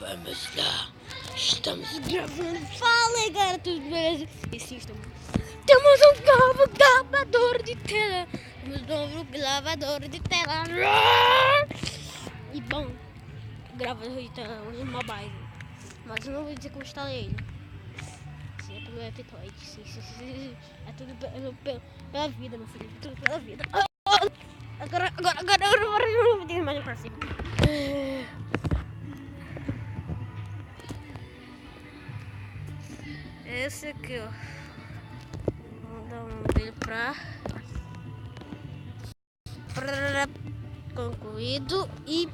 Vamos lá, estamos gravando. Fala aí, galera, tudo beleza? E sim, temos um novo gravador de tela. Temos um novo gravador de tela. E bom, gravador de tela hoje mobile. Mas eu não vou dizer como instalei ele. Sim, é pelo Epitoid. Sim. É tudo pela vida, meu filho. Tudo pela vida. Agora eu não vou ter mais pra cima. Esse aqui, ó. Vamos dar um dele pra concluído. E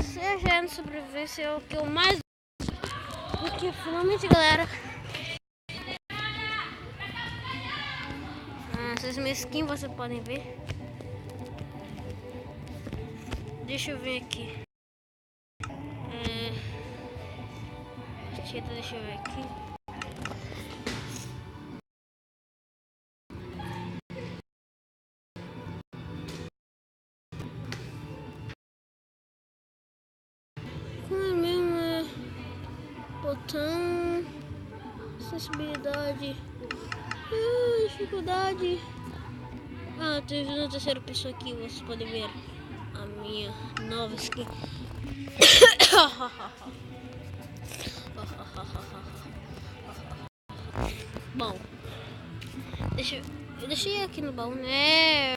se a gente sobrevivência é o que eu mais. Porque finalmente, galera, essas minhas skins vocês podem ver. Deixa eu ver aqui. Deixa eu ver aqui. Como é mesmo? Botão. Acessibilidade. Dificuldade. Teve na terceira pessoa aqui. Vocês podem ver a minha nova skin. Bom, eu deixei aqui no baú, né?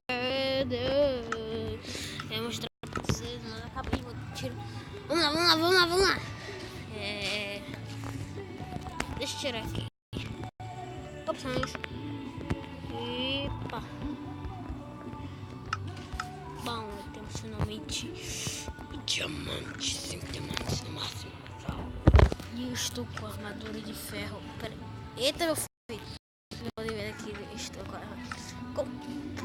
Eu mostrar pra vocês, mas acabei de tirar. Vamos lá. Deixa eu tirar aqui. Opções. Epa. Bom, temos finalmente diamantes, 5 diamantes no máximo. E eu estou com a armadura de ferro. Pera. Eita, meu filho. Vocês podem ver aqui, estou com a completo.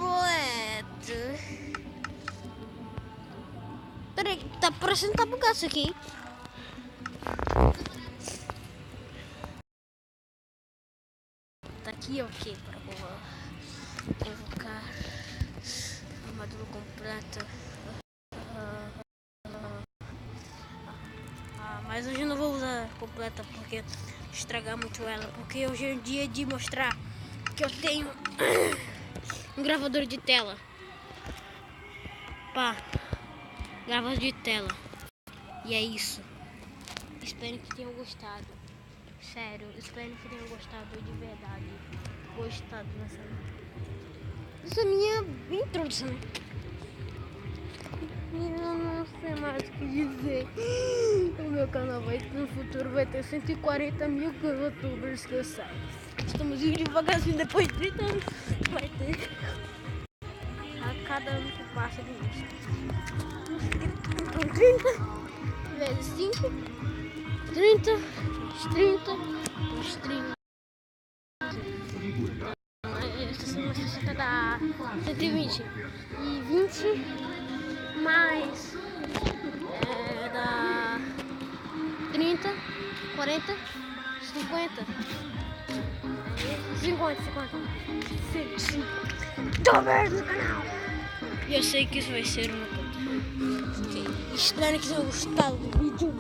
Peraí, tá parecendo que tá bugado isso aqui, hein? Tá aqui, ok, para invocar a armadura completa. Mas hoje eu não vou usar completa porque estragar muito ela. Porque hoje é o dia de mostrar que eu tenho um gravador de tela. Gravador de tela. E é isso. Espero que tenham gostado. Sério, espero que tenham gostado de verdade. Gostado dessa minha introdução. Eu não sei mais o que dizer. O meu canal no futuro vai ter 140 mil youtubers que eu sei. Estamos indo devagarzinho, depois de 30 anos vai ter. A cada ano que passa de isso. 30 vezes 5, 30, mais 30, mais 30. Essa dá 120. E 20 mais dá 30, 40, 50. 50. 105. Youtubers no canal. E eu sei que isso vai ser uma coisa. Ok. Espero que tenham gostado do vídeo.